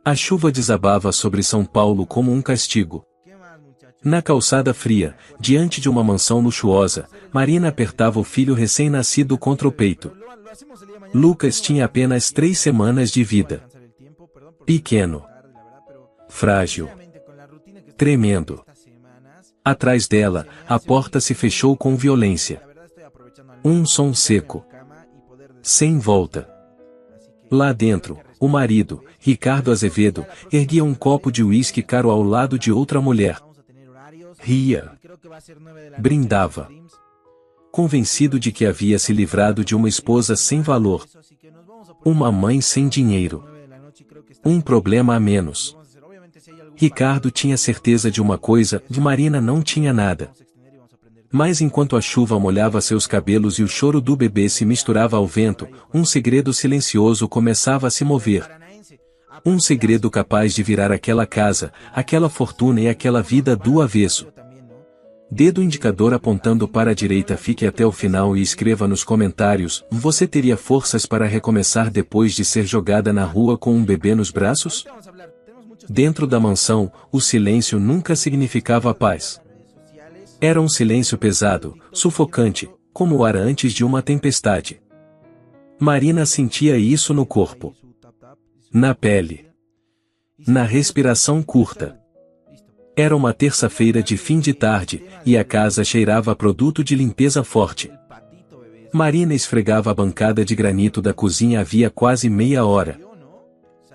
A chuva desabava sobre São Paulo como um castigo. Na calçada fria, diante de uma mansão luxuosa, Marina apertava o filho recém-nascido contra o peito. Lucas tinha apenas 3 semanas de vida. Pequeno. Frágil. Tremendo. Atrás dela, a porta se fechou com violência. Um som seco. Sem volta. Lá dentro, o marido, Ricardo Azevedo, erguia um copo de uísque caro ao lado de outra mulher. Ria. Brindava. Convencido de que havia se livrado de uma esposa sem valor. Uma mãe sem dinheiro. Um problema a menos. Ricardo tinha certeza de uma coisa, de Marina não tinha nada. Mas enquanto a chuva molhava seus cabelos e o choro do bebê se misturava ao vento, um segredo silencioso começava a se mover. Um segredo capaz de virar aquela casa, aquela fortuna e aquela vida do avesso. Dedo indicador apontando para a direita. Fique até o final e escreva nos comentários: você teria forças para recomeçar depois de ser jogada na rua com um bebê nos braços? Dentro da mansão, o silêncio nunca significava paz. Era um silêncio pesado, sufocante, como o ar antes de uma tempestade. Marina sentia isso no corpo. Na pele. Na respiração curta. Era uma terça-feira de fim de tarde, e a casa cheirava a produto de limpeza forte. Marina esfregava a bancada de granito da cozinha havia quase meia hora.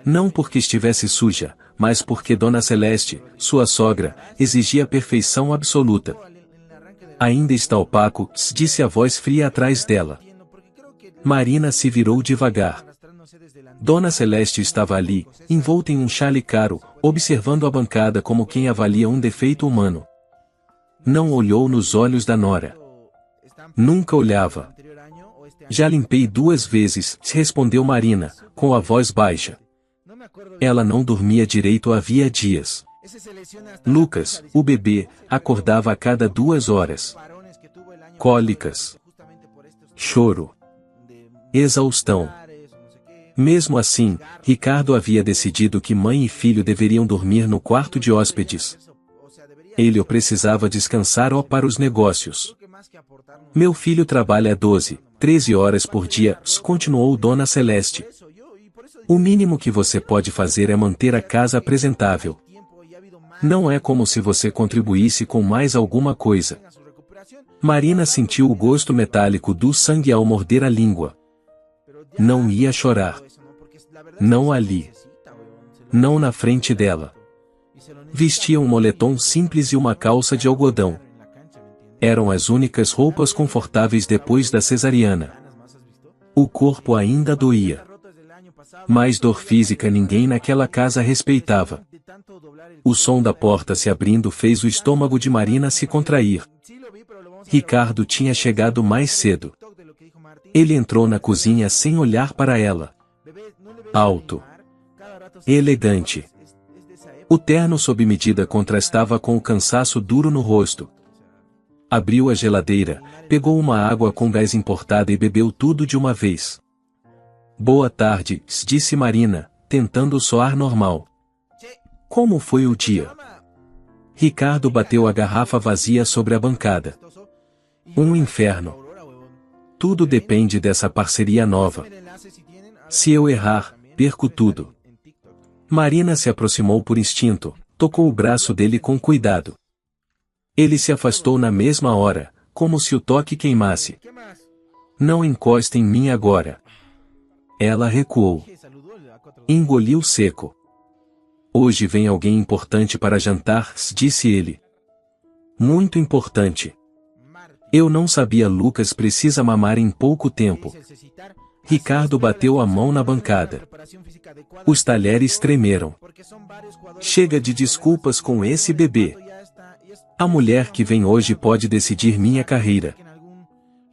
Não porque estivesse suja, mas porque Dona Celeste, sua sogra, exigia perfeição absoluta. Ainda está opaco, disse a voz fria atrás dela. Marina se virou devagar. Dona Celeste estava ali, envolta em um chale caro, observando a bancada como quem avalia um defeito humano. Não olhou nos olhos da nora. Nunca olhava. Já limpei 2 vezes, respondeu Marina, com a voz baixa. Ela não dormia direito havia dias. Lucas, o bebê, acordava a cada 2 horas. Cólicas. Choro. Exaustão. Mesmo assim, Ricardo havia decidido que mãe e filho deveriam dormir no quarto de hóspedes. Ele precisava descansar para os negócios. Meu filho trabalha 12, 13 horas por dia, continuou Dona Celeste. O mínimo que você pode fazer é manter a casa apresentável. Não é como se você contribuísse com mais alguma coisa. Marina sentiu o gosto metálico do sangue ao morder a língua. Não ia chorar. Não ali. Não na frente dela. Vestia um moletom simples e uma calça de algodão. Eram as únicas roupas confortáveis depois da cesariana. O corpo ainda doía. Mas dor física ninguém naquela casa respeitava. O som da porta se abrindo fez o estômago de Marina se contrair. Ricardo tinha chegado mais cedo. Ele entrou na cozinha sem olhar para ela. Alto. Elegante. O terno sob medida contrastava com o cansaço duro no rosto. Abriu a geladeira, pegou uma água com gás importada e bebeu tudo de uma vez. Boa tarde, disse Marina, tentando soar normal. Como foi o dia? Ricardo bateu a garrafa vazia sobre a bancada. Um inferno. Tudo depende dessa parceria nova. Se eu errar, perco tudo. Marina se aproximou por instinto, tocou o braço dele com cuidado. Ele se afastou na mesma hora, como se o toque queimasse. Não encoste em mim agora. Ela recuou. Engoliu seco. Hoje vem alguém importante para jantar, disse ele. Muito importante. Eu não sabia. Lucas precisa mamar em pouco tempo. Ricardo bateu a mão na bancada. Os talheres tremeram. Chega de desculpas com esse bebê. A mulher que vem hoje pode decidir minha carreira.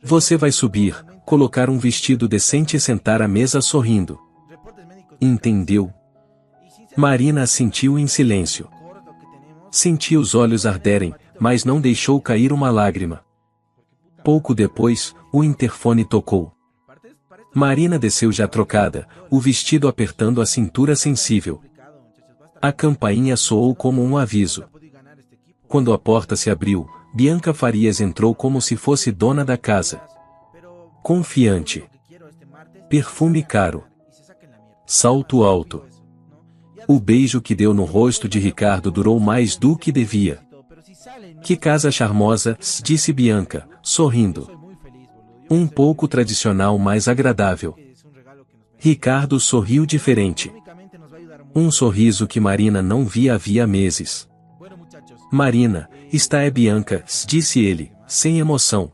Você vai subir, colocar um vestido decente e sentar à mesa sorrindo. Entendeu? Marina assentiu em silêncio. Sentiu os olhos arderem, mas não deixou cair uma lágrima. Pouco depois, o interfone tocou. Marina desceu já trocada, o vestido apertando a cintura sensível. A campainha soou como um aviso. Quando a porta se abriu, Bianca Farias entrou como se fosse dona da casa. Confiante. Perfume caro. Salto alto. O beijo que deu no rosto de Ricardo durou mais do que devia. Que casa charmosa, disse Bianca, sorrindo. Um pouco tradicional, mas agradável. Ricardo sorriu diferente. Um sorriso que Marina não via havia meses. Marina, esta é Bianca, disse ele, sem emoção.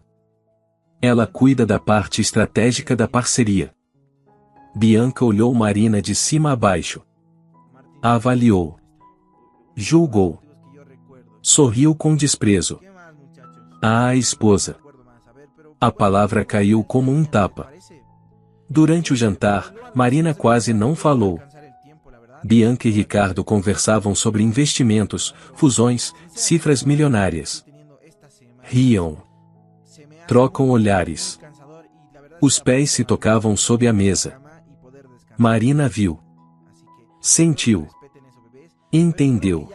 Ela cuida da parte estratégica da parceria. Bianca olhou Marina de cima a baixo. A avaliou. Julgou. Sorriu com desprezo. A esposa. A palavra caiu como um tapa. Durante o jantar, Marina quase não falou. Bianca e Ricardo conversavam sobre investimentos, fusões, cifras milionárias. Riam. Trocam olhares. Os pés se tocavam sob a mesa. Marina viu. Sentiu. Entendeu.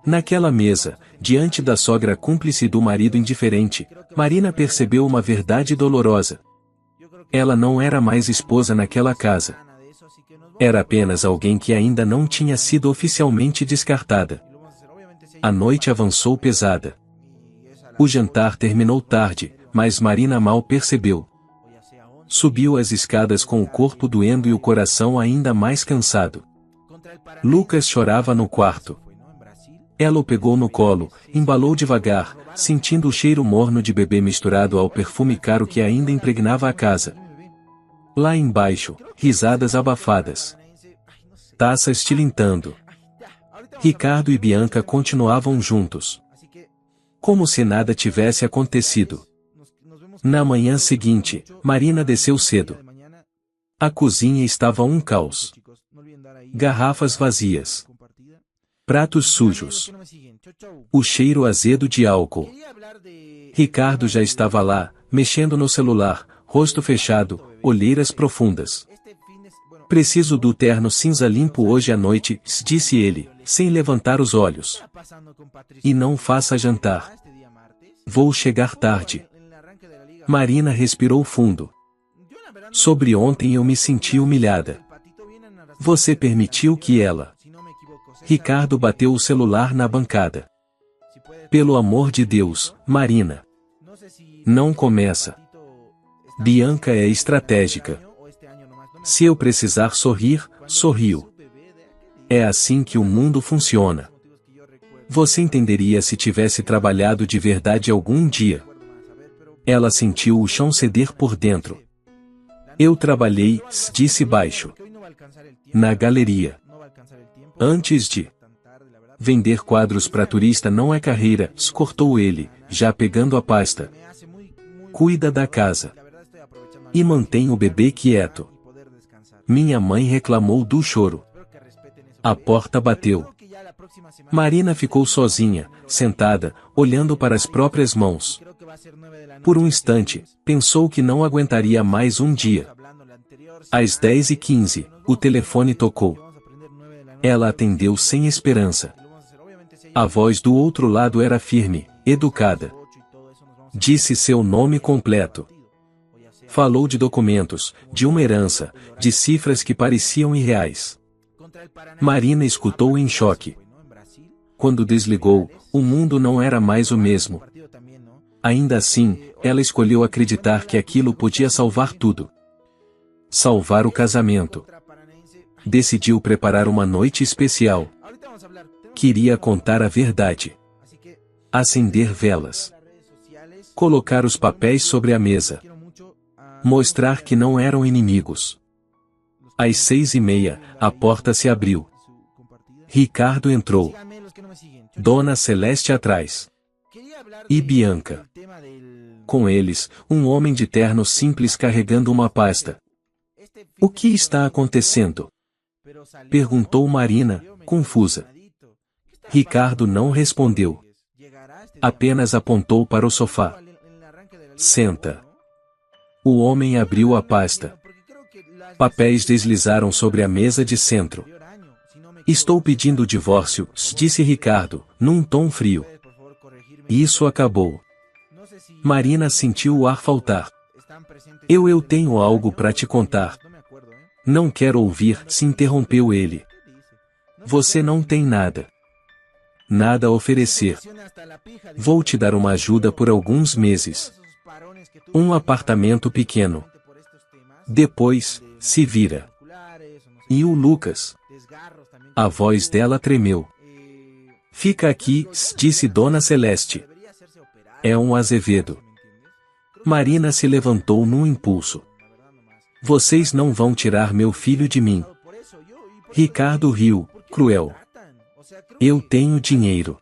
Naquela mesa, diante da sogra cúmplice e do marido indiferente, Marina percebeu uma verdade dolorosa. Ela não era mais esposa naquela casa. Era apenas alguém que ainda não tinha sido oficialmente descartada. A noite avançou pesada. O jantar terminou tarde, mas Marina mal percebeu. Subiu as escadas com o corpo doendo e o coração ainda mais cansado. Lucas chorava no quarto. Ela o pegou no colo, embalou devagar, sentindo o cheiro morno de bebê misturado ao perfume caro que ainda impregnava a casa. Lá embaixo, risadas abafadas. Taças tilintando. Ricardo e Bianca continuavam juntos. Como se nada tivesse acontecido. Na manhã seguinte, Marina desceu cedo. A cozinha estava um caos. Garrafas vazias. Pratos sujos. O cheiro azedo de álcool. Ricardo já estava lá, mexendo no celular, rosto fechado, olheiras profundas. Preciso do terno cinza limpo hoje à noite, disse ele, sem levantar os olhos. E não faça jantar. Vou chegar tarde. Marina respirou fundo. Sobre ontem eu me senti humilhada. Você permitiu que ela... Ricardo bateu o celular na bancada. Pelo amor de Deus, Marina. Não começa. Bianca é estratégica. Se eu precisar sorrir, sorrio. É assim que o mundo funciona. Você entenderia se tivesse trabalhado de verdade algum dia. Ela sentiu o chão ceder por dentro. Eu trabalhei, disse baixo. Na galeria. Antes de vender quadros para turista não é carreira, cortou ele, já pegando a pasta. Cuida da casa. E mantém o bebê quieto. Minha mãe reclamou do choro. A porta bateu. Marina ficou sozinha, sentada, olhando para as próprias mãos. Por um instante, pensou que não aguentaria mais um dia. Às 10h15, o telefone tocou. Ela atendeu sem esperança. A voz do outro lado era firme, educada. Disse seu nome completo. Falou de documentos, de uma herança, de cifras que pareciam irreais. Marina escutou em choque. Quando desligou, o mundo não era mais o mesmo. Ainda assim, ela escolheu acreditar que aquilo podia salvar tudo. Salvar o casamento. Decidiu preparar uma noite especial. Queria contar a verdade. Acender velas. Colocar os papéis sobre a mesa. Mostrar que não eram inimigos. Às 6h30, a porta se abriu. Ricardo entrou. Dona Celeste atrás. E Bianca. Com eles, um homem de terno simples carregando uma pasta. O que está acontecendo? Perguntou Marina, confusa. Ricardo não respondeu. Apenas apontou para o sofá. Senta. O homem abriu a pasta. Papéis deslizaram sobre a mesa de centro. Estou pedindo o divórcio, disse Ricardo, num tom frio. Isso acabou. Marina sentiu o ar faltar. Eu tenho algo para te contar. Não quero ouvir, se interrompeu ele. Você não tem nada. Nada a oferecer. Vou te dar uma ajuda por alguns meses. Um apartamento pequeno. Depois, se vira. E o Lucas? A voz dela tremeu. Fica aqui, disse Dona Celeste. É um Azevedo. Marina se levantou num impulso. Vocês não vão tirar meu filho de mim. Ricardo riu, cruel. Eu tenho dinheiro.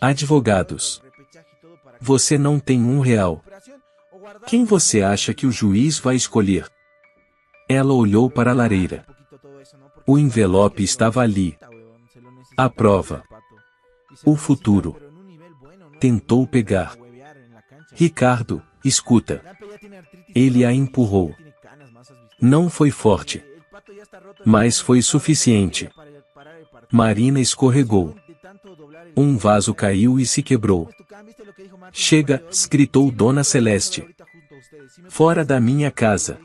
Advogados. Você não tem R$1. Quem você acha que o juiz vai escolher? Ela olhou para a lareira. O envelope estava ali. A prova. O futuro. Tentou pegar. Ricardo, escuta. Ele a empurrou. Não foi forte. Mas foi suficiente. Marina escorregou. Um vaso caiu e se quebrou. Chega, gritou Dona Celeste. Fora da minha casa.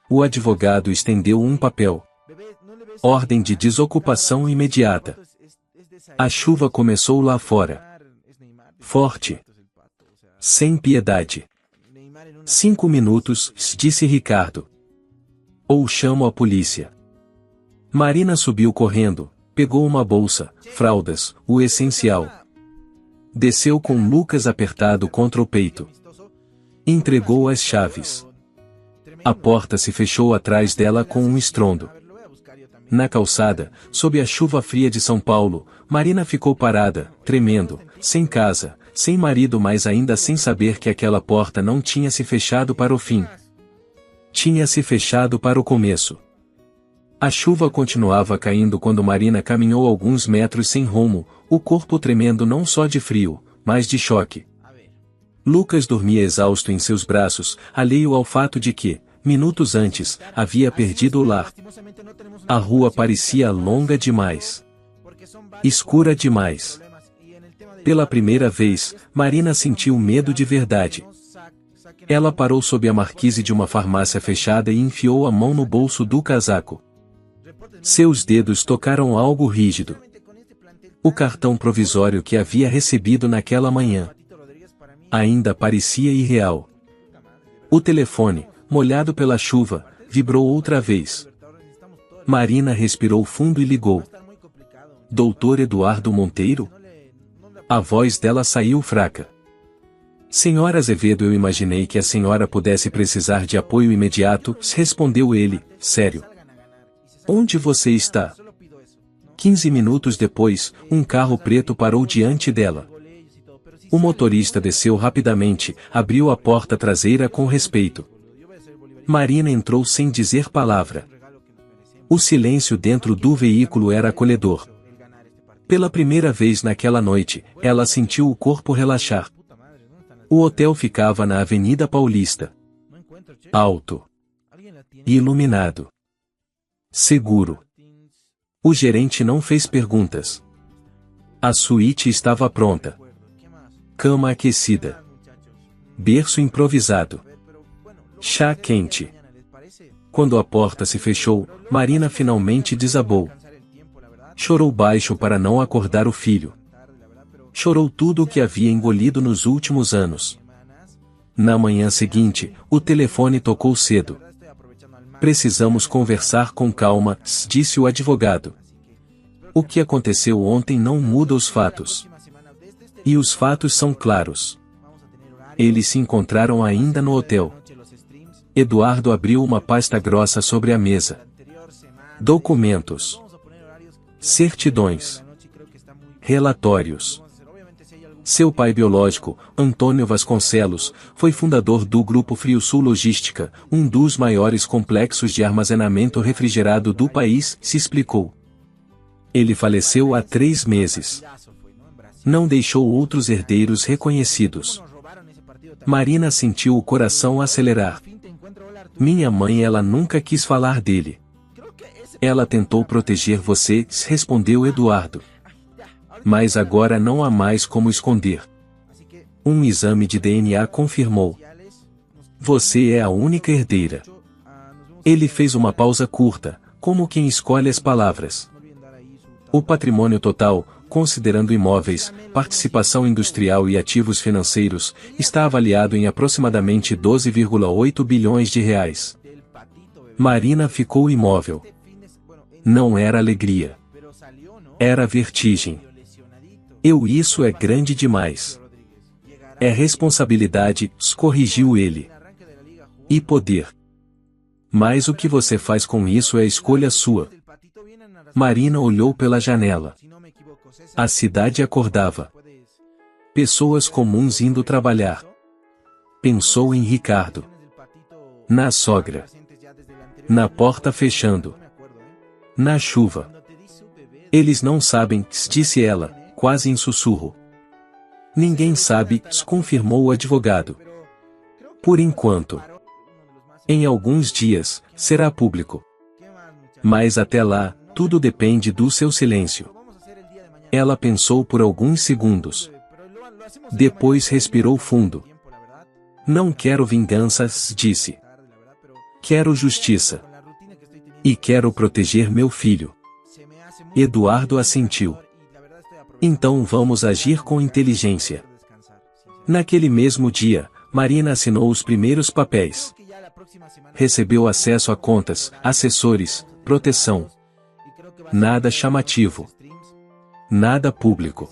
O advogado estendeu um papel. Ordem de desocupação imediata. A chuva começou lá fora. Forte. Sem piedade. 5 minutos, disse Ricardo. Ou chamo a polícia. Marina subiu correndo, pegou uma bolsa, fraldas, o essencial. Desceu com Lucas apertado contra o peito. Entregou as chaves. A porta se fechou atrás dela com um estrondo. Na calçada, sob a chuva fria de São Paulo, Marina ficou parada, tremendo, sem casa, sem marido, mas ainda sem saber que aquela porta não tinha se fechado para o fim. Tinha se fechado para o começo. A chuva continuava caindo quando Marina caminhou alguns metros sem rumo, o corpo tremendo não só de frio, mas de choque. Lucas dormia exausto em seus braços, alheio ao fato de que, minutos antes, havia perdido o lar. A rua parecia longa demais. Escura demais. Pela primeira vez, Marina sentiu medo de verdade. Ela parou sob a marquise de uma farmácia fechada e enfiou a mão no bolso do casaco. Seus dedos tocaram algo rígido. O cartão provisório que havia recebido naquela manhã. Ainda parecia irreal. O telefone, molhado pela chuva, vibrou outra vez. Marina respirou fundo e ligou. Doutor Eduardo Monteiro? A voz dela saiu fraca. Senhora Azevedo, eu imaginei que a senhora pudesse precisar de apoio imediato, respondeu ele, sério. Onde você está? 15 minutos depois, um carro preto parou diante dela. O motorista desceu rapidamente, abriu a porta traseira com respeito. Marina entrou sem dizer palavra. O silêncio dentro do veículo era acolhedor. Pela primeira vez naquela noite, ela sentiu o corpo relaxar. O hotel ficava na Avenida Paulista. Alto. Iluminado. Seguro. O gerente não fez perguntas. A suíte estava pronta. Cama aquecida. Berço improvisado. Chá quente. Quando a porta se fechou, Marina finalmente desabou. Chorou baixo para não acordar o filho. Chorou tudo o que havia engolido nos últimos anos. Na manhã seguinte, o telefone tocou cedo. Precisamos conversar com calma, disse o advogado. O que aconteceu ontem não muda os fatos. E os fatos são claros. Eles se encontraram ainda no hotel. Eduardo abriu uma pasta grossa sobre a mesa. Documentos. Certidões. Relatórios. Seu pai biológico, Antônio Vasconcelos, foi fundador do Grupo Friosul Logística, um dos maiores complexos de armazenamento refrigerado do país, se explicou. Ele faleceu há 3 meses. Não deixou outros herdeiros reconhecidos. Marina sentiu o coração acelerar. Minha mãe, ela nunca quis falar dele. Ela tentou proteger você, respondeu Eduardo. Mas agora não há mais como esconder. Um exame de DNA confirmou. Você é a única herdeira. Ele fez uma pausa curta, como quem escolhe as palavras. O patrimônio total, considerando imóveis, participação industrial e ativos financeiros, está avaliado em aproximadamente 12,8 bilhões de reais. Marina ficou imóvel. Não era alegria. Era vertigem. Isso é grande demais. É responsabilidade, corrigiu ele. E poder. Mas o que você faz com isso é escolha sua. Marina olhou pela janela. A cidade acordava. Pessoas comuns indo trabalhar. Pensou em Ricardo. Na sogra. Na porta fechando. Na chuva. Eles não sabem, disse ela, quase em sussurro. Ninguém sabe, confirmou o advogado. Por enquanto. Em alguns dias, será público. Mas até lá, tudo depende do seu silêncio. Ela pensou por alguns segundos. Depois respirou fundo. Não quero vinganças, disse. Quero justiça. E quero proteger meu filho. Eduardo assentiu. Então vamos agir com inteligência. Naquele mesmo dia, Marina assinou os primeiros papéis. Recebeu acesso a contas, assessores, proteção. Nada chamativo. Nada público.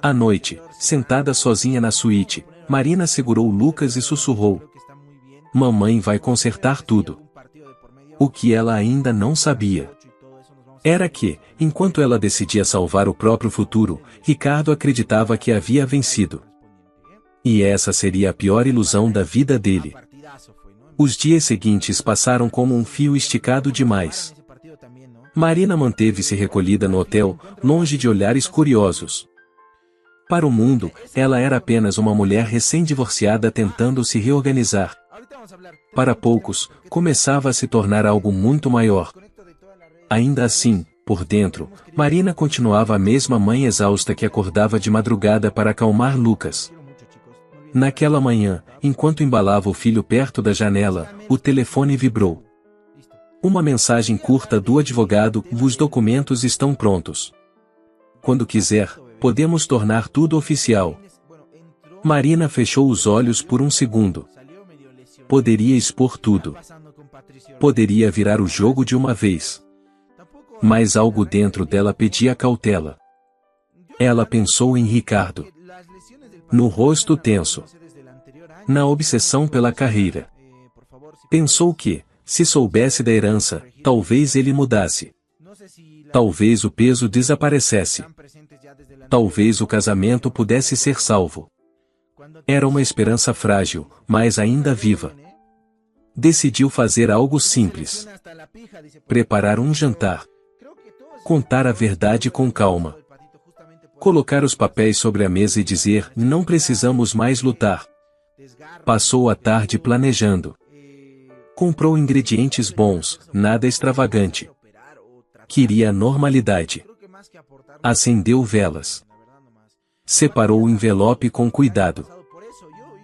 À noite, sentada sozinha na suíte, Marina segurou Lucas e sussurrou. Mamãe vai consertar tudo. O que ela ainda não sabia era que, enquanto ela decidia salvar o próprio futuro, Ricardo acreditava que havia vencido. E essa seria a pior ilusão da vida dele. Os dias seguintes passaram como um fio esticado demais. Marina manteve-se recolhida no hotel, longe de olhares curiosos. Para o mundo, ela era apenas uma mulher recém-divorciada tentando se reorganizar. Para poucos, começava a se tornar algo muito maior. Ainda assim, por dentro, Marina continuava a mesma mãe exausta que acordava de madrugada para acalmar Lucas. Naquela manhã, enquanto embalava o filho perto da janela, o telefone vibrou. Uma mensagem curta do advogado: os documentos estão prontos. Quando quiser, podemos tornar tudo oficial. Marina fechou os olhos por um segundo. Poderia expor tudo. Poderia virar o jogo de uma vez. Mas algo dentro dela pedia cautela. Ela pensou em Ricardo. No rosto tenso. Na obsessão pela carreira. Pensou que, se soubesse da herança, talvez ele mudasse. Talvez o peso desaparecesse. Talvez o casamento pudesse ser salvo. Era uma esperança frágil, mas ainda viva. Decidiu fazer algo simples. Preparar um jantar. Contar a verdade com calma. Colocar os papéis sobre a mesa e dizer: não precisamos mais lutar. Passou a tarde planejando. Comprou ingredientes bons, nada extravagante. Queria normalidade. Acendeu velas. Separou o envelope com cuidado.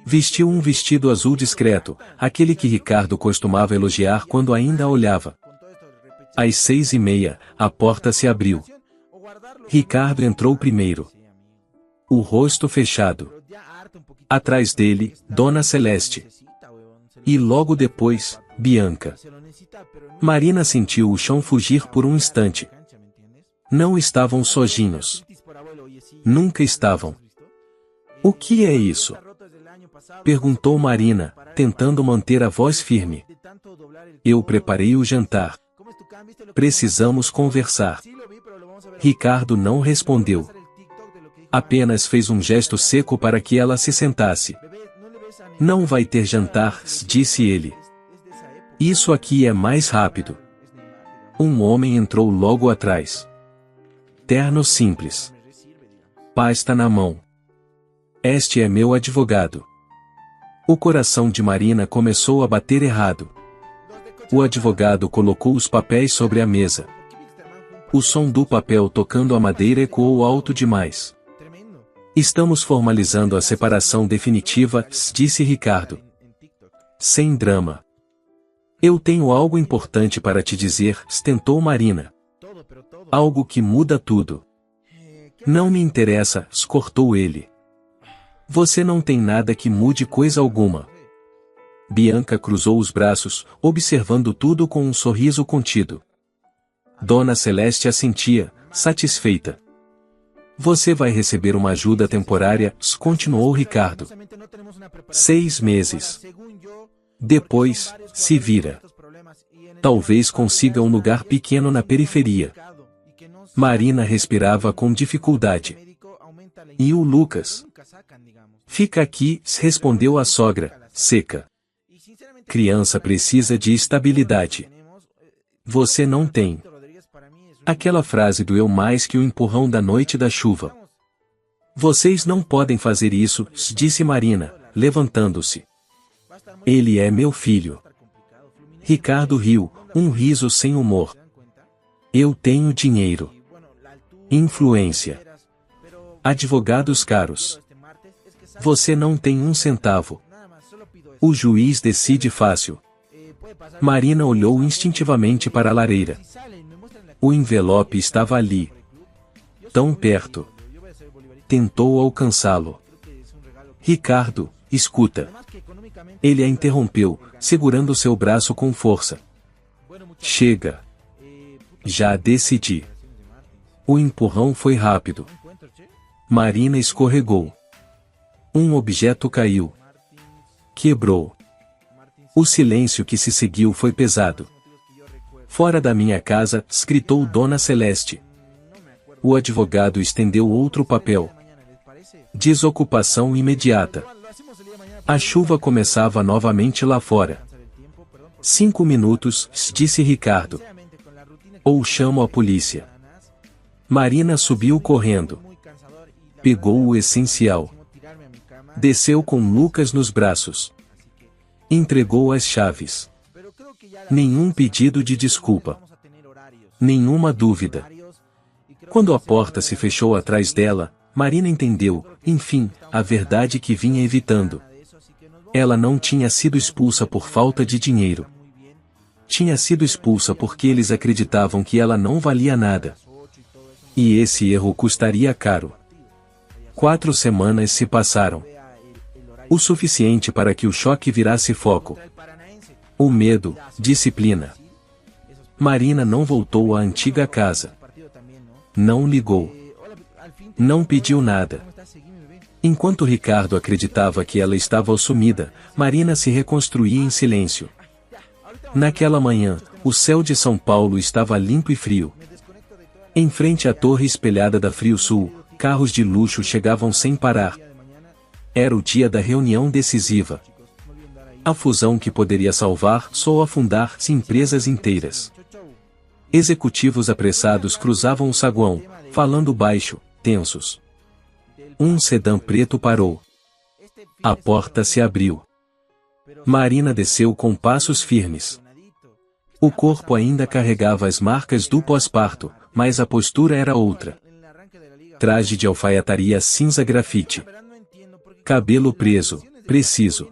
Vestiu um vestido azul discreto, aquele que Ricardo costumava elogiar quando ainda a olhava. Às 6:30, a porta se abriu. Ricardo entrou primeiro. O rosto fechado. Atrás dele, Dona Celeste. E logo depois, Bianca. Marina sentiu o chão fugir por um instante. Não estavam sozinhos. Nunca estavam. O que é isso? Perguntou Marina, tentando manter a voz firme. Eu preparei o jantar. Precisamos conversar. Ricardo não respondeu. Apenas fez um gesto seco para que ela se sentasse. Não vai ter jantar, disse ele. Isso aqui é mais rápido. Um homem entrou logo atrás. Terno simples. Pasta na mão. Este é meu advogado. O coração de Marina começou a bater errado. O advogado colocou os papéis sobre a mesa. O som do papel tocando a madeira ecoou alto demais. Estamos formalizando a separação definitiva, disse Ricardo. Sem drama. Eu tenho algo importante para te dizer, tentou Marina. Algo que muda tudo. Não me interessa, cortou ele. Você não tem nada que mude coisa alguma. Bianca cruzou os braços, observando tudo com um sorriso contido. Dona Celeste assentia, satisfeita. Você vai receber uma ajuda temporária, continuou Ricardo. 6 meses. Depois, se vira. Talvez consiga um lugar pequeno na periferia. Marina respirava com dificuldade. E o Lucas? Fica aqui, respondeu a sogra, seca. Criança precisa de estabilidade. Você não tem. Aquela frase doeu mais que o empurrão da noite da chuva. Vocês não podem fazer isso, disse Marina, levantando-se. Ele é meu filho. Ricardo riu, um riso sem humor. Eu tenho dinheiro. Influência. Advogados caros. Você não tem um centavo. O juiz decide fácil. Marina olhou instintivamente para a lareira. O envelope estava ali. Tão perto. Tentou alcançá-lo. Ricardo, escuta. Ele a interrompeu, segurando seu braço com força. Chega. Já decidi. O empurrão foi rápido. Marina escorregou. Um objeto caiu. Quebrou. O silêncio que se seguiu foi pesado. Fora da minha casa, gritou Dona Celeste. O advogado estendeu outro papel. Desocupação imediata. A chuva começava novamente lá fora. 5 minutos, disse Ricardo. Ou chamo a polícia. Marina subiu correndo. Pegou o essencial. Desceu com Lucas nos braços. Entregou as chaves. Nenhum pedido de desculpa. Nenhuma dúvida. Quando a porta se fechou atrás dela, Marina entendeu, enfim, a verdade que vinha evitando. Ela não tinha sido expulsa por falta de dinheiro. Tinha sido expulsa porque eles acreditavam que ela não valia nada. E esse erro custaria caro. 4 semanas se passaram. O suficiente para que o choque virasse foco. O medo, disciplina. Marina não voltou à antiga casa. Não ligou. Não pediu nada. Enquanto Ricardo acreditava que ela estava sumida, Marina se reconstruía em silêncio. Naquela manhã, o céu de São Paulo estava limpo e frio. Em frente à torre espelhada da Frio Sul, carros de luxo chegavam sem parar. Era o dia da reunião decisiva. A fusão que poderia salvar ou afundar-se empresas inteiras. Executivos apressados cruzavam o saguão, falando baixo, tensos. Um sedã preto parou. A porta se abriu. Marina desceu com passos firmes. O corpo ainda carregava as marcas do pós-parto, mas a postura era outra. Traje de alfaiataria cinza grafite. Cabelo preso, preciso.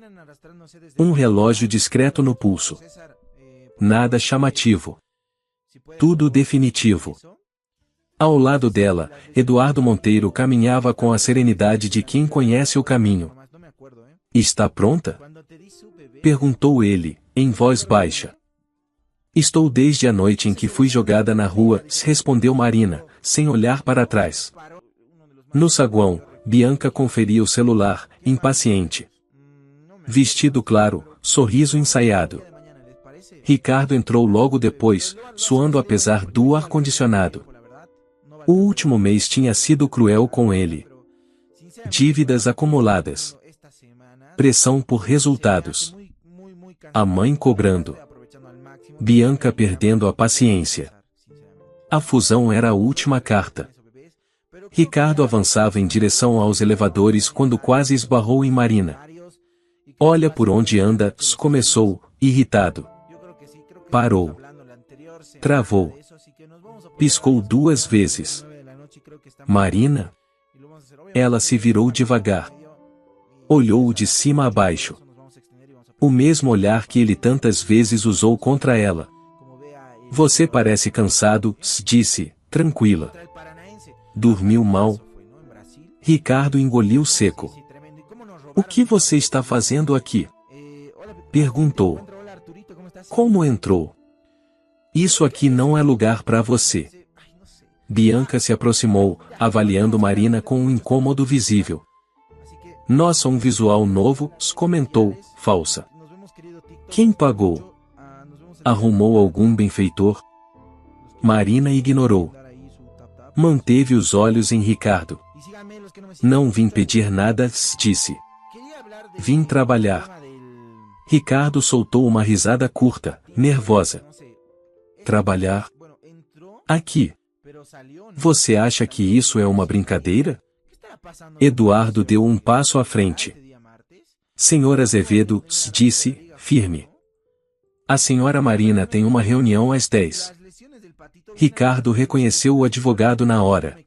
Um relógio discreto no pulso. Nada chamativo. Tudo definitivo. Ao lado dela, Eduardo Monteiro caminhava com a serenidade de quem conhece o caminho. Está pronta? Perguntou ele, em voz baixa. Estou desde a noite em que fui jogada na rua, respondeu Marina, sem olhar para trás. No saguão, Bianca conferia o celular, impaciente. Vestido claro, sorriso ensaiado. Ricardo entrou logo depois, suando apesar do ar-condicionado. O último mês tinha sido cruel com ele. Dívidas acumuladas. Pressão por resultados. A mãe cobrando. Bianca perdendo a paciência. A fusão era a última carta. Ricardo avançava em direção aos elevadores quando quase esbarrou em Marina. Olha por onde anda, começou, irritado. Parou. Travou. Piscou 2 vezes. Marina? Ela se virou devagar. Olhou de cima a baixo. O mesmo olhar que ele tantas vezes usou contra ela. Você parece cansado, disse, tranquila. Dormiu mal? Ricardo engoliu seco. O que você está fazendo aqui? Perguntou. Como entrou? Isso aqui não é lugar para você. Bianca se aproximou, avaliando Marina com um incômodo visível. Nossa, um visual novo, comentou, falsa. Quem pagou? Arrumou algum benfeitor? Marina ignorou. Manteve os olhos em Ricardo. Não vim pedir nada, disse. Vim trabalhar. Ricardo soltou uma risada curta, nervosa. Trabalhar? Aqui. Você acha que isso é uma brincadeira? Eduardo deu um passo à frente. Senhor Azevedo, disse, firme. A senhora Marina tem uma reunião às 10. Ricardo reconheceu o advogado na hora.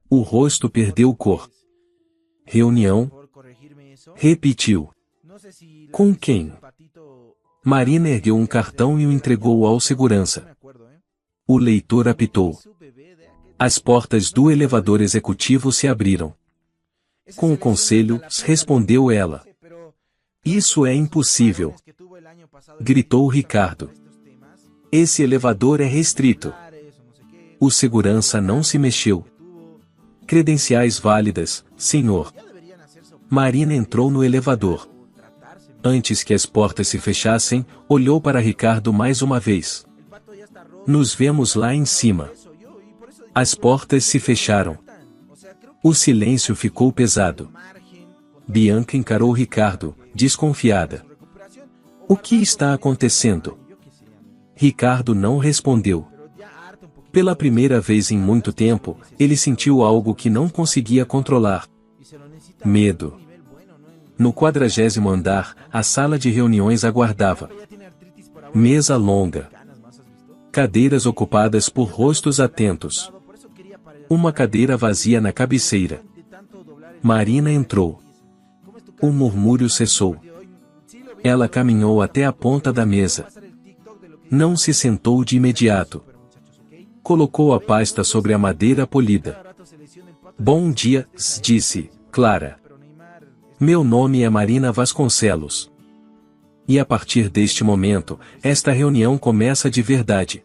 O rosto perdeu cor. Reunião? Repetiu. Com quem? Marina ergueu um cartão e o entregou ao segurança. O leitor apitou. As portas do elevador executivo se abriram. Com o conselho, respondeu ela. Isso é impossível. Gritou Ricardo. Esse elevador é restrito. O segurança não se mexeu. Credenciais válidas, senhor. Marina entrou no elevador. Antes que as portas se fechassem, olhou para Ricardo mais uma vez. Nos vemos lá em cima. As portas se fecharam. O silêncio ficou pesado. Bianca encarou Ricardo, desconfiada. O que está acontecendo? Ricardo não respondeu. Pela primeira vez em muito tempo, ele sentiu algo que não conseguia controlar. Medo. No 40º andar, a sala de reuniões aguardava. Mesa longa. Cadeiras ocupadas por rostos atentos. Uma cadeira vazia na cabeceira. Marina entrou. O murmúrio cessou. Ela caminhou até a ponta da mesa. Não se sentou de imediato. Colocou a pasta sobre a madeira polida. Bom dia, disse, Clara. Meu nome é Marina Vasconcelos. E a partir deste momento, esta reunião começa de verdade.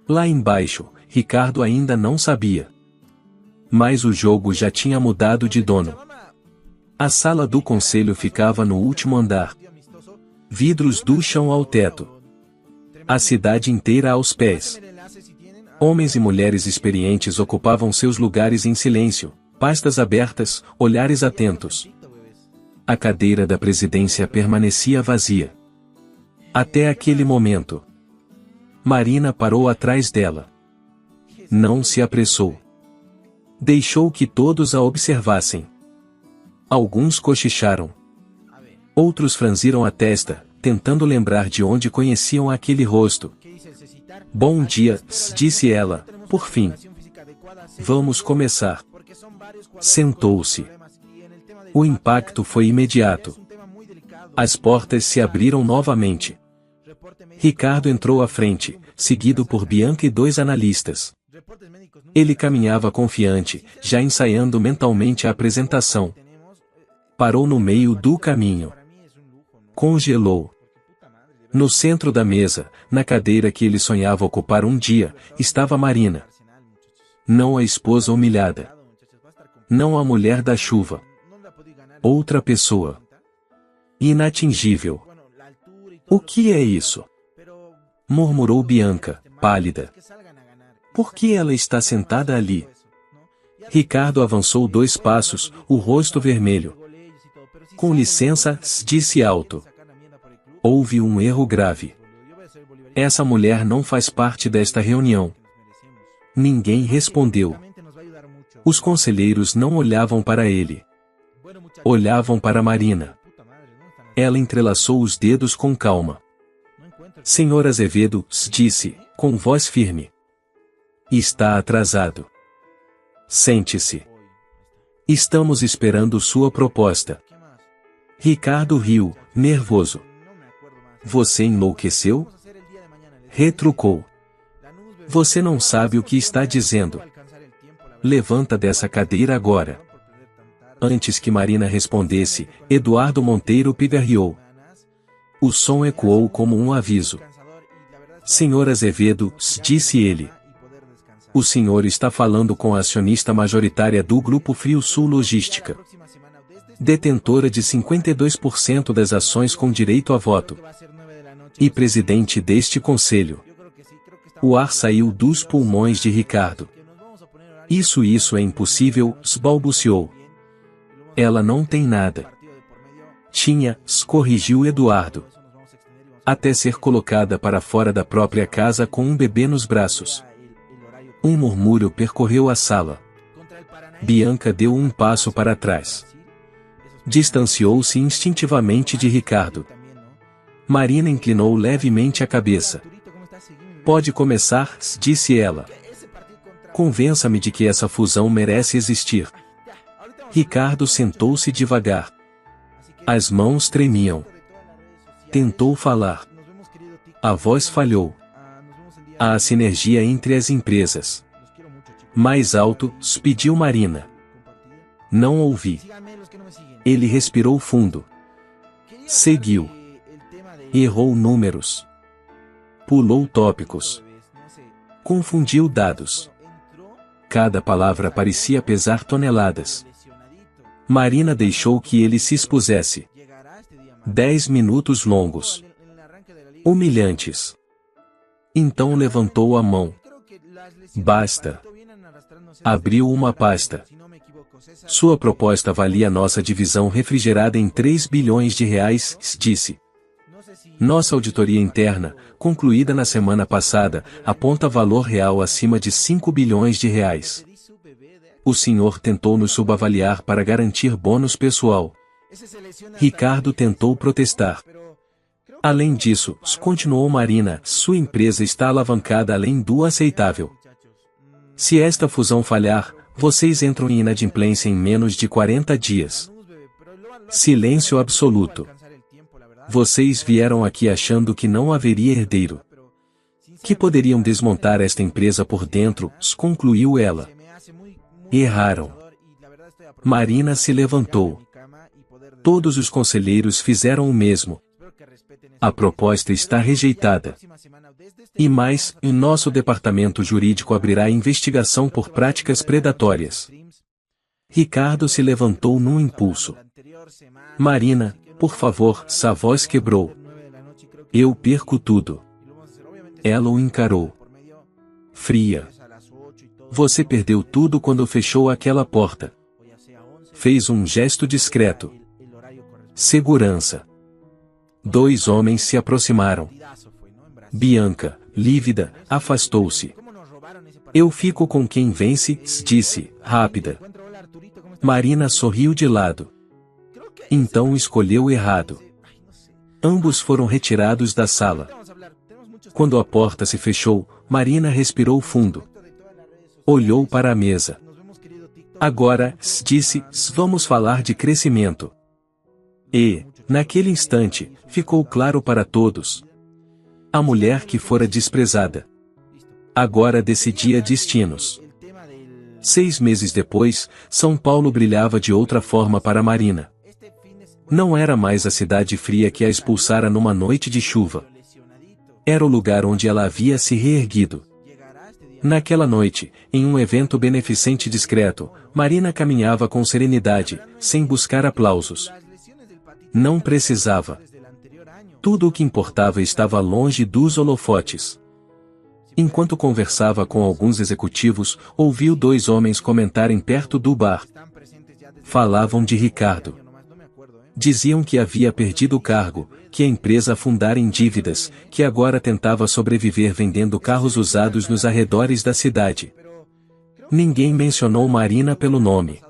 Lá embaixo, Ricardo ainda não sabia. Mas o jogo já tinha mudado de dono. A sala do conselho ficava no último andar. Vidros do chão ao teto. A cidade inteira aos pés. Homens e mulheres experientes ocupavam seus lugares em silêncio, pastas abertas, olhares atentos. A cadeira da presidência permanecia vazia. Até aquele momento. Marina parou atrás dela. Não se apressou. Deixou que todos a observassem. Alguns cochicharam. Outros franziram a testa, tentando lembrar de onde conheciam aquele rosto. Bom dia, disse ela, por fim. Vamos começar. Sentou-se. O impacto foi imediato. As portas se abriram novamente. Ricardo entrou à frente, seguido por Bianca e 2 analistas. Ele caminhava confiante, já ensaiando mentalmente a apresentação. Parou no meio do caminho. Congelou. No centro da mesa, na cadeira que ele sonhava ocupar um dia, estava Marina. Não a esposa humilhada. Não a mulher da chuva. Outra pessoa. Inatingível. O que é isso? Murmurou Bianca, pálida. Por que ela está sentada ali? Ricardo avançou 2 passos, o rosto vermelho. Com licença, disse alto. Houve um erro grave. Essa mulher não faz parte desta reunião. Ninguém respondeu. Os conselheiros não olhavam para ele. Olhavam para Marina. Ela entrelaçou os dedos com calma. Senhor Azevedo, disse, com voz firme. Está atrasado. Sente-se. Estamos esperando sua proposta. Ricardo riu, nervoso. Você enlouqueceu? Retrucou. Você não sabe o que está dizendo. Levanta dessa cadeira agora. Antes que Marina respondesse, Eduardo Monteiro pigarreou. O som ecoou como um aviso. Senhor Azevedo, disse ele. O senhor está falando com a acionista majoritária do Grupo Frio Sul Logística. Detentora de 52% das ações com direito a voto. E presidente deste conselho. O ar saiu dos pulmões de Ricardo. Isso é impossível, balbuciou. Ela não tem nada. Tinha, corrigiu Eduardo. Até ser colocada para fora da própria casa com um bebê nos braços. Um murmúrio percorreu a sala. Bianca deu um passo para trás. Distanciou-se instintivamente de Ricardo. Marina inclinou levemente a cabeça. Pode começar, disse ela. Convença-me de que essa fusão merece existir. Ricardo sentou-se devagar. As mãos tremiam. Tentou falar. A voz falhou. Há sinergia entre as empresas. Mais alto, pediu Marina. Não ouvi. Ele respirou fundo. Seguiu. Errou números. Pulou tópicos. Confundiu dados. Cada palavra parecia pesar toneladas. Marina deixou que ele se expusesse. 10 minutos longos. Humilhantes. Então levantou a mão. Basta. Abriu uma pasta. Sua proposta valia nossa divisão refrigerada em 3 bilhões de reais, disse. Nossa auditoria interna, concluída na semana passada, aponta valor real acima de 5 bilhões de reais. O senhor tentou nos subavaliar para garantir bônus pessoal. Ricardo tentou protestar. Além disso, continuou Marina, sua empresa está alavancada além do aceitável. Se esta fusão falhar, vocês entram em inadimplência em menos de 40 dias. Silêncio absoluto. Vocês vieram aqui achando que não haveria herdeiro. Que poderiam desmontar esta empresa por dentro, concluiu ela. Erraram. Marina se levantou. Todos os conselheiros fizeram o mesmo. A proposta está rejeitada. E mais, o nosso departamento jurídico abrirá investigação por práticas predatórias. Ricardo se levantou num impulso. Marina, por favor, sua voz quebrou. Eu perco tudo. Ela o encarou. Fria. Você perdeu tudo quando fechou aquela porta. Fez um gesto discreto. Segurança. 2 homens se aproximaram. Bianca, lívida, afastou-se. Eu fico com quem vence, disse, rápida. Marina sorriu de lado. Então escolheu errado. Ambos foram retirados da sala. Quando a porta se fechou, Marina respirou fundo. Olhou para a mesa. Agora, disse, vamos falar de crescimento. E, naquele instante, ficou claro para todos. A mulher que fora desprezada. Agora decidia destinos. 6 meses depois, São Paulo brilhava de outra forma para Marina. Não era mais a cidade fria que a expulsara numa noite de chuva. Era o lugar onde ela havia se reerguido. Naquela noite, em um evento beneficente discreto, Marina caminhava com serenidade, sem buscar aplausos. Não precisava. Tudo o que importava estava longe dos holofotes. Enquanto conversava com alguns executivos, ouviu 2 homens comentarem perto do bar. Falavam de Ricardo. Diziam que havia perdido o cargo, que a empresa afundara em dívidas, que agora tentava sobreviver vendendo carros usados nos arredores da cidade. Ninguém mencionou Marina pelo nome.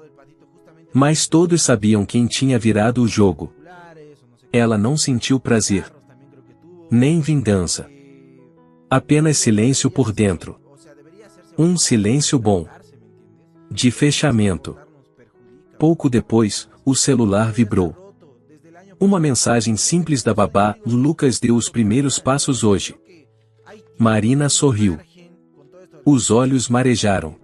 Mas todos sabiam quem tinha virado o jogo. Ela não sentiu prazer. nem vingança. Apenas silêncio por dentro. Um silêncio bom. De fechamento. Pouco depois, o celular vibrou. Uma mensagem simples da babá: Lucas deu os primeiros passos hoje. Marina sorriu. Os olhos marejaram.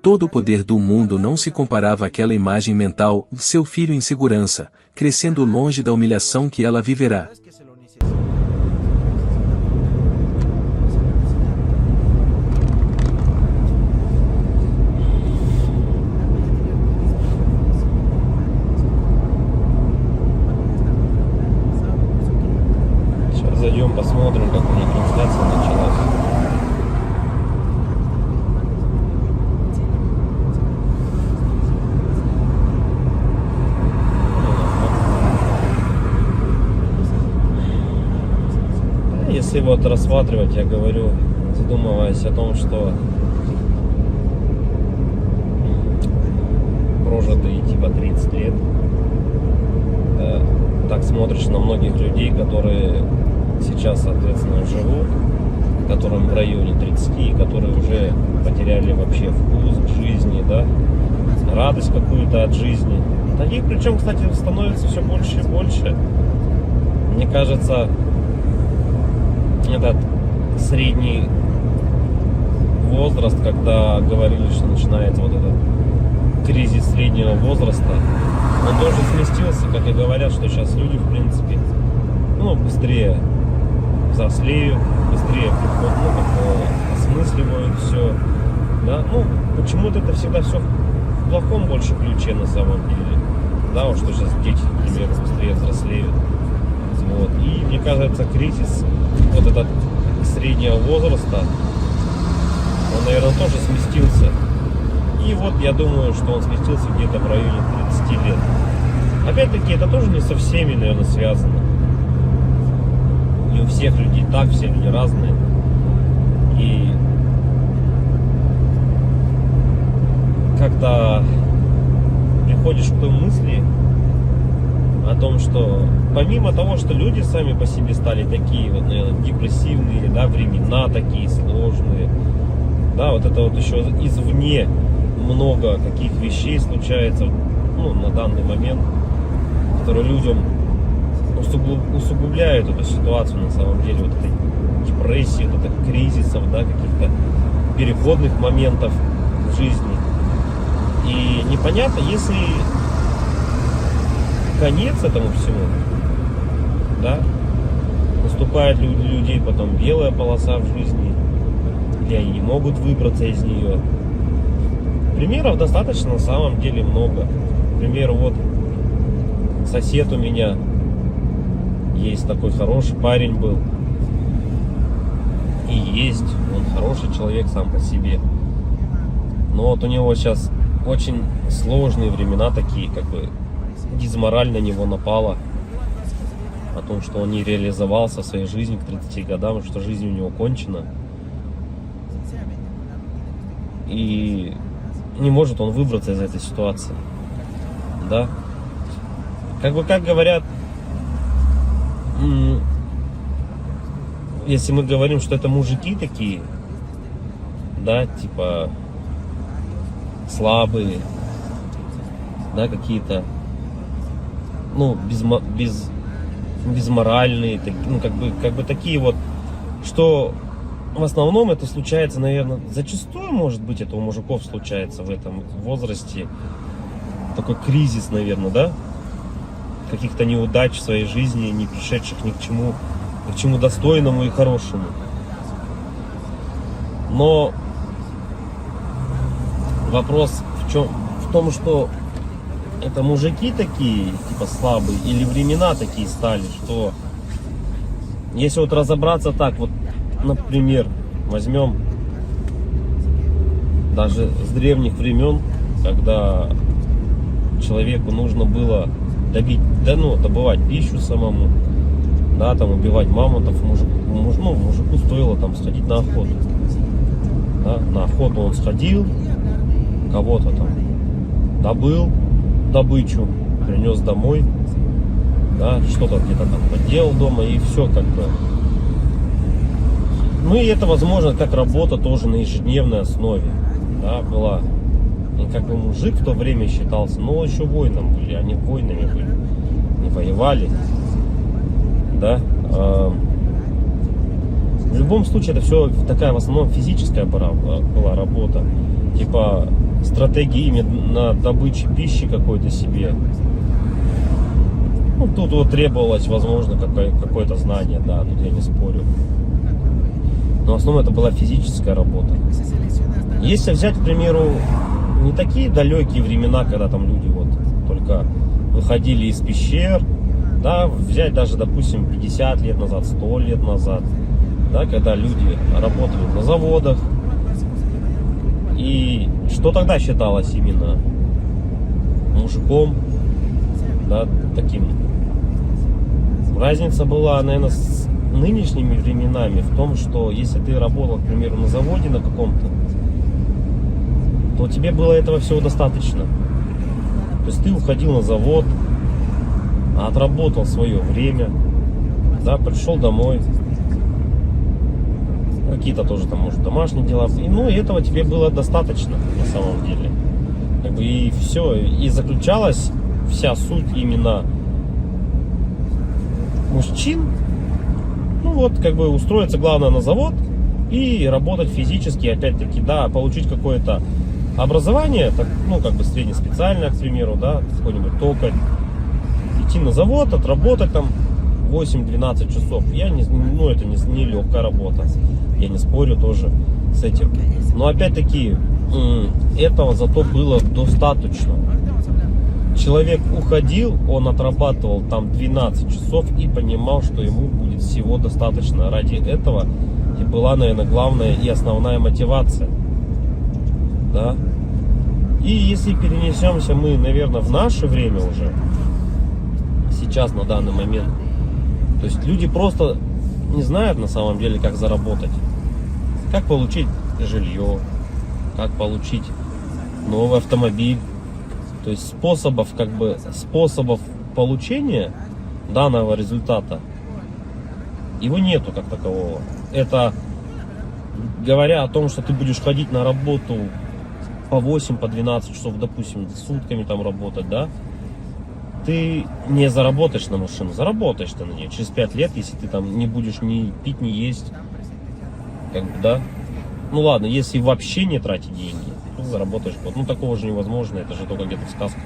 Todo o poder do mundo não se comparava àquela imagem mental, seu filho em segurança, crescendo longe da humilhação que ela viverá. Сейчас зайдем, посмотрим, как у них трансляция началась. Если вот рассматривать, я говорю, задумываясь о том, что прожитые типа 30 лет, так смотришь на многих людей, которые сейчас, соответственно, живут, которым в районе 30, которые уже потеряли вообще вкус к жизни, да, радость какую-то от жизни. Таких, причем, кстати, становится все больше и больше. Мне кажется, этот средний возраст, когда говорили, что начинается вот этот кризис среднего возраста, он тоже сместился, как и говорят, что сейчас люди, в принципе, быстрее взрослеют, быстрее осмысливают все, да, почему-то это всегда все в плохом больше ключе на самом деле, да, вот что сейчас дети, к примеру, быстрее взрослеют, вот, и мне кажется, кризис вот этот среднего возраста, он, наверное, тоже сместился. И вот я думаю, что он сместился где-то в районе 30 лет. Опять-таки, это тоже не со всеми, наверное, связано. Не у всех людей так, все люди разные. И когда приходишь к той мысли о том, что помимо того, что люди сами по себе стали такие вот, наверное, депрессивные, да, времена такие сложные, да, вот это вот еще извне много каких вещей случается, на данный момент, которые людям усугубляют эту ситуацию на самом деле, вот этой депрессии, вот этих кризисов, да, каких-то переходных моментов в жизни. И непонятно, если конец этому всему, да, наступает у людей потом белая полоса в жизни, или они не могут выбраться из нее. Примеров достаточно на самом деле много. К примеру, вот сосед у меня есть такой хороший парень был, и есть, он хороший человек сам по себе, но вот у него сейчас очень сложные времена такие, как бы дизмораль на него напала о том, что он не реализовался в своей жизни к 30 годам, что жизнь у него кончена. И не может он выбраться из этой ситуации. Да? Как говорят, если мы говорим, что это мужики такие, да, типа слабые, да, какие-то, безморальные, как бы такие вот, что в основном это случается, наверное, зачастую, может быть, это у мужиков случается в этом возрасте, такой кризис, наверное, да, каких-то неудач в своей жизни, не пришедших ни к чему достойному и хорошему. Но вопрос в том, что это мужики такие, типа слабые, или времена такие стали, что если вот разобраться так, вот, например, возьмем даже с древних времен, когда человеку нужно было добывать пищу самому, да, там убивать мамонтов, мужику стоило там сходить на охоту. Да, на охоту он сходил, кого-то там добыл добычу, принес домой, да, что-то где-то там поделал дома и все как бы. Ну и это возможно как работа тоже на ежедневной основе, да, была. И как бы мужик в то время считался, но еще воином были, они воинами были, не воевали, да. В любом случае это все такая в основном физическая была работа, типа стратегии именно добычи пищи какой-то себе. Ну, тут вот требовалось, возможно, какое-то знание, да, тут я не спорю. Но в основном это была физическая работа. Если взять, к примеру, не такие далекие времена, когда там люди вот только выходили из пещер, да, взять даже, допустим, 50 лет назад, 100 лет назад, да, когда люди работали на заводах, и что тогда считалось именно мужиком, да, таким. Разница была, наверное, с нынешними временами в том, что если ты работал, к примеру, на заводе на каком-то, то тебе было этого всего достаточно. То есть ты уходил на завод, отработал свое время, да, пришел домой, какие-то тоже там, может, домашние дела, и, ну, и этого тебе было достаточно на самом деле. Как бы и все, и заключалась вся суть именно мужчин. Ну вот, как бы устроиться главное на завод и работать физически, опять-таки, да, получить какое-то образование, так, ну, как бы среднеспециальное, к примеру, да, какой-нибудь токарь, идти на завод, отработать там 8-12 часов. Ну, это не легкая работа, я не спорю тоже с этим. Но опять-таки, этого зато было достаточно. Человек уходил, он отрабатывал там 12 часов и понимал, что ему будет всего достаточно. Ради этого и была, наверное, главная и основная мотивация. Да? И если перенесемся мы, наверное, в наше время уже, сейчас, на данный момент, то есть люди просто не знают на самом деле, как заработать. Как получить жилье, как получить новый автомобиль. То есть способов получения данного результата его нету как такового. Это говоря о том, что ты будешь ходить на работу по 8, по 12 часов, допустим, сутками там работать, да, ты не заработаешь на машину, заработаешь ты на нее через 5 лет, если ты там не будешь ни пить, ни есть, как бы, да. Ну ладно, если вообще не тратить деньги, то заработаешь. Ну такого же невозможно, это же только где-то в сказках.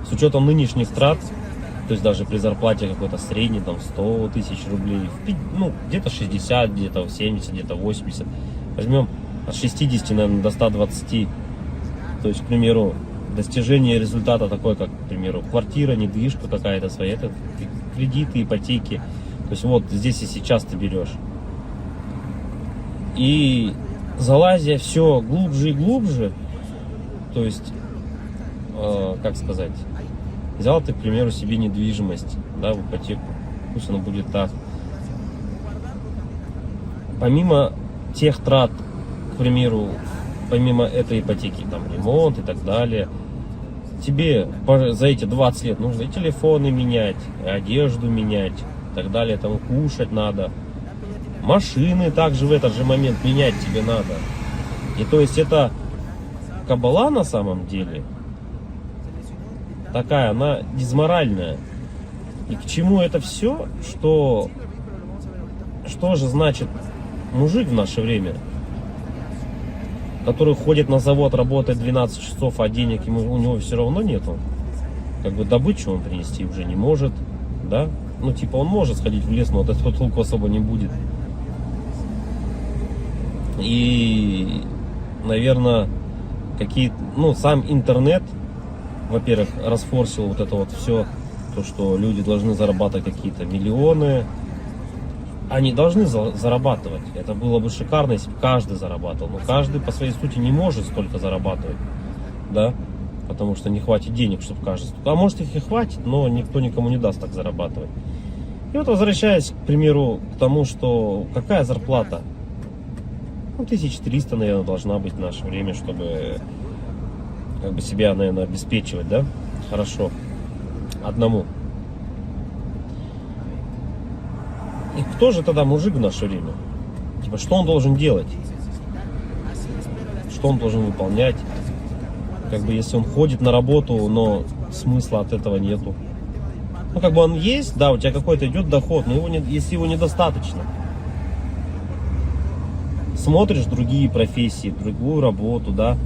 С учетом нынешних трат, то есть даже при зарплате какой-то средней, там 100 тысяч рублей, ну где-то 60, где-то 70, где-то 80, возьмем от 60, наверное, до 120, то есть, к примеру, достижение результата такой, как, к примеру, квартира, недвижка какая-то своя, это кредиты, ипотеки, то есть вот здесь и сейчас ты берешь. И залазя все глубже и глубже, то есть, как сказать, взял ты, к примеру, себе недвижимость, да, в ипотеку, пусть она будет так. Помимо тех трат, к примеру, помимо этой ипотеки, там, ремонт и так далее, тебе за эти 20 лет нужно и телефоны менять, и одежду менять, и так далее, там, кушать надо. Машины также в этот же момент менять тебе надо. И то есть это кабала на самом деле такая, она дизморальная. И к чему это все? Что же значит мужик в наше время, который ходит на завод, работает 12 часов, а денег у него все равно нету? Как бы добычу он принести уже не может, да? Ну типа он может сходить в лес, но от этого толку особо не будет. И, наверное, сам интернет, во-первых, расфорсил вот это вот все, то, что люди должны зарабатывать какие-то миллионы. Они должны зарабатывать. Это было бы шикарно, если бы каждый зарабатывал. Но каждый по своей сути не может столько зарабатывать, да, потому что не хватит денег, чтобы каждый. А может их и хватит, но никто никому не даст так зарабатывать. И вот возвращаясь, к примеру, к тому, что какая зарплата? 1300, наверное, должна быть в наше время, чтобы как бы себя, наверное, обеспечивать, да, хорошо, одному. кто же тогда мужик в наше время? Типа, что он должен делать? Что он должен выполнять? Как бы, если он ходит на работу, но смысла от этого нету. Ну, как бы он есть, да, у тебя какой-то идет доход, но если его недостаточно. Смотришь другие профессии, другую работу, да,